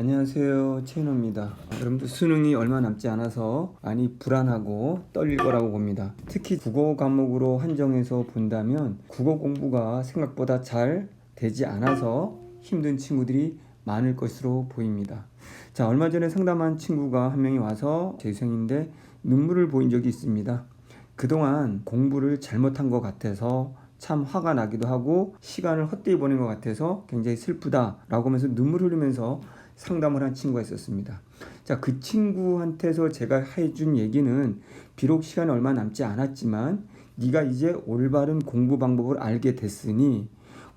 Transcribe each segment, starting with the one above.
안녕하세요, 최인호입니다. 여러분들 수능이 얼마 남지 않아서 많이 불안하고 떨릴 거라고 봅니다. 특히 국어 과목으로 한정해서 본다면 국어 공부가 생각보다 잘 되지 않아서 힘든 친구들이 많을 것으로 보입니다. 자, 얼마 전에 상담한 친구가 한 명이 와서 제 유생인데 눈물을 보인 적이 있습니다. 그동안 공부를 잘못한 것 같아서 참 화가 나기도 하고 시간을 헛되이 보낸 것 같아서 굉장히 슬프다라고 하면서 눈물 흘리면서 상담을 한 친구가 있었습니다. 자, 그 친구한테서 제가 해준 얘기는 비록 시간이 얼마 남지 않았지만 네가 이제 올바른 공부 방법을 알게 됐으니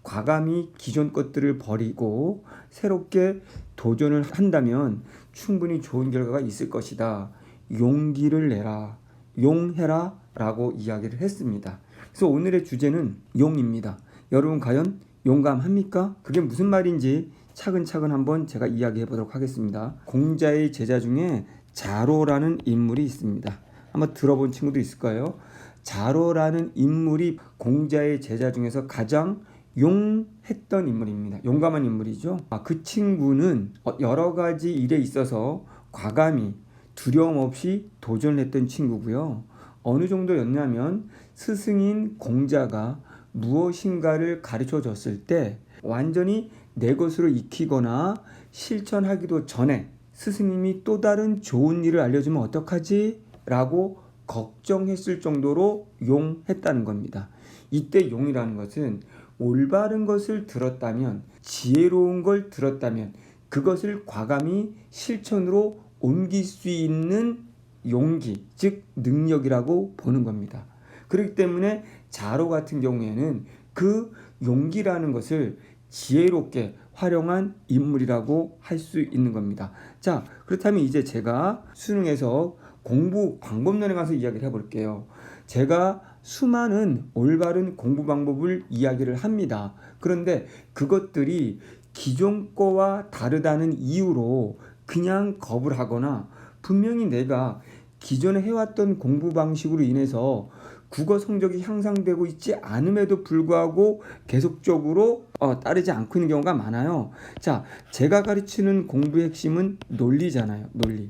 과감히 기존 것들을 버리고 새롭게 도전을 한다면 충분히 좋은 결과가 있을 것이다. 용기를 내라. 용해라 라고 이야기를 했습니다. 그래서 오늘의 주제는 용입니다. 여러분 과연 용감합니까? 그게 무슨 말인지 차근차근 한번 제가 이야기해 보도록 하겠습니다. 공자의 제자 중에 자로라는 인물이 있습니다. 한번 들어본 친구도 있을 거예요. 자로라는 인물이 공자의 제자 중에서 가장 용했던 인물입니다. 용감한 인물이죠. 그 친구는 여러 가지 일에 있어서 과감히 두려움 없이 도전했던 친구고요. 어느 정도였냐면 스승인 공자가 무엇인가를 가르쳐 줬을 때 완전히 내 것으로 익히거나 실천하기도 전에 스승님이 또 다른 좋은 일을 알려주면 어떡하지? 라고 걱정했을 정도로 용했다는 겁니다. 이때 용이라는 것은 올바른 것을 들었다면, 지혜로운 걸 들었다면 그것을 과감히 실천으로 옮길 수 있는 용기, 즉 능력이라고 보는 겁니다. 그렇기 때문에 자로 같은 경우에는 그 용기라는 것을 지혜롭게 활용한 인물이라고 할 수 있는 겁니다. 자, 그렇다면 이제 제가 수능에서 공부 방법론에 가서 이야기를 해볼게요. 제가 수많은 올바른 공부 방법을 이야기를 합니다. 그런데 그것들이 기존 거와 다르다는 이유로 그냥 겁을 하거나 분명히 내가 기존에 해왔던 공부 방식으로 인해서 국어 성적이 향상되고 있지 않음에도 불구하고 계속적으로 따르지 않고 있는 경우가 많아요. 자, 제가 가르치는 공부의 핵심은 논리잖아요. 논리.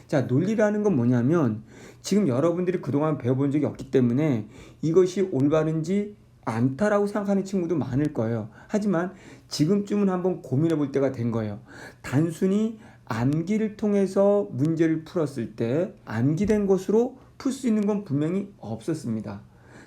자, 논리라는 건 뭐냐면 지금 여러분들이 그동안 배워본 적이 없기 때문에 이것이 올바른지 않다라고 생각하는 친구도 많을 거예요. 하지만 지금쯤은 한번 고민해 볼 때가 된 거예요. 단순히 암기를 통해서 문제를 풀었을 때 암기된 것으로 풀 수 있는 건 분명히 없었습니다.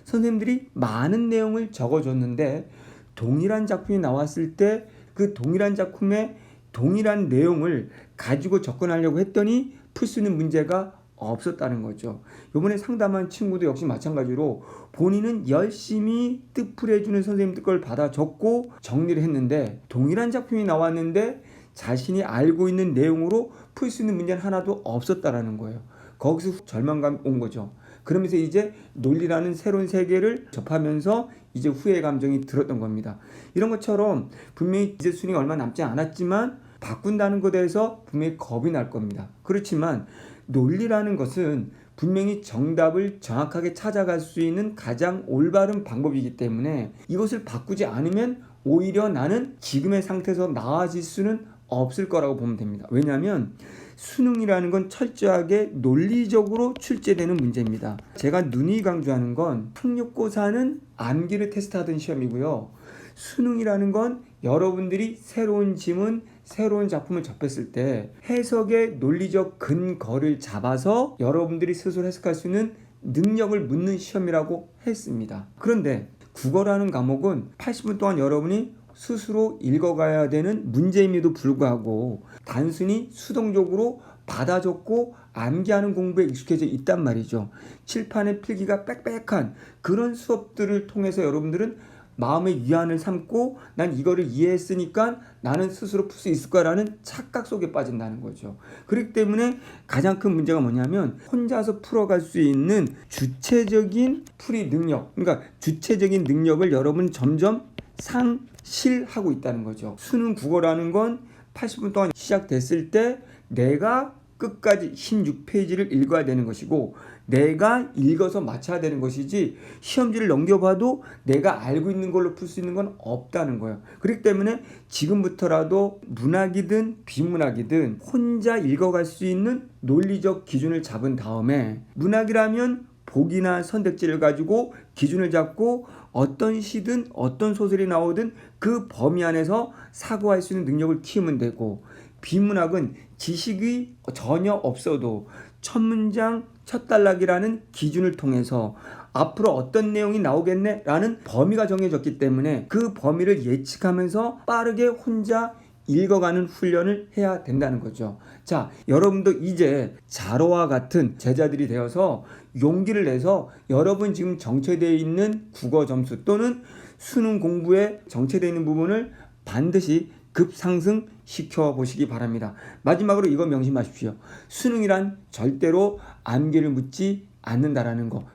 선생님들이 많은 내용을 적어줬는데 동일한 작품이 나왔을 때 그 동일한 작품의 동일한 내용을 가지고 접근하려고 했더니 풀 수 있는 문제가 없었다는 거죠. 이번에 상담한 친구도 역시 마찬가지로 본인은 열심히 뜻풀이해주는 선생님들 걸 받아 적고 정리를 했는데 동일한 작품이 나왔는데 자신이 알고 있는 내용으로 풀 수 있는 문제는 하나도 없었다라는 거예요. 거기서 절망감이 온 거죠. 그러면서 이제 논리라는 새로운 세계를 접하면서 이제 후회 감정이 들었던 겁니다. 이런 것처럼 분명히 이제 수능이 얼마 남지 않았지만 바꾼다는 것에 대해서 분명히 겁이 날 겁니다. 그렇지만 논리라는 것은 분명히 정답을 정확하게 찾아갈 수 있는 가장 올바른 방법이기 때문에 이것을 바꾸지 않으면 오히려 나는 지금의 상태에서 나아질 수는 없을 거라고 보면 됩니다. 왜냐하면 수능이라는 건 철저하게 논리적으로 출제되는 문제입니다. 제가 누누이 강조하는 건 학력고사는 암기를 테스트하던 시험이고요. 수능이라는 건 여러분들이 새로운 지문, 새로운 작품을 접했을 때 해석의 논리적 근거를 잡아서 여러분들이 스스로 해석할 수 있는 능력을 묻는 시험이라고 했습니다. 그런데 국어라는 과목은 80분 동안 여러분이 스스로 읽어가야 되는 문제임에도 불구하고 단순히 수동적으로 받아 적고 암기하는 공부에 익숙해져 있단 말이죠. 칠판의 필기가 빽빽한 그런 수업들을 통해서 여러분들은 마음의 위안을 삼고 난 이거를 이해했으니까 나는 스스로 풀 수 있을 거라는 착각 속에 빠진다는 거죠. 그렇기 때문에 가장 큰 문제가 뭐냐면 혼자서 풀어갈 수 있는 주체적인 풀이 능력, 그러니까 주체적인 능력을 여러분 점점 상실하고 있다는 거죠. 수능 국어라는 건 80분 동안 시작됐을 때 내가 끝까지 16페이지를 읽어야 되는 것이고 내가 읽어서 맞춰야 되는 것이지 시험지를 넘겨봐도 내가 알고 있는 걸로 풀 수 있는 건 없다는 거예요. 그렇기 때문에 지금부터라도 문학이든 비문학이든 혼자 읽어갈 수 있는 논리적 기준을 잡은 다음에 문학이라면 복이나 선택지를 가지고 기준을 잡고 어떤 시든 어떤 소설이 나오든 그 범위 안에서 사고할 수 있는 능력을 키우면 되고 비문학은 지식이 전혀 없어도 첫 문장 첫 단락이라는 기준을 통해서 앞으로 어떤 내용이 나오겠네 라는 범위가 정해졌기 때문에 그 범위를 예측하면서 빠르게 혼자 읽어가는 훈련을 해야 된다는 거죠. 자, 여러분도 이제 자로와 같은 제자들이 되어서 용기를 내서 여러분 지금 정체되어 있는 국어 점수 또는 수능 공부에 정체되어 있는 부분을 반드시 급상승시켜 보시기 바랍니다. 마지막으로 이거 명심하십시오. 수능이란 절대로 암기를 묻지 않는다라는 거.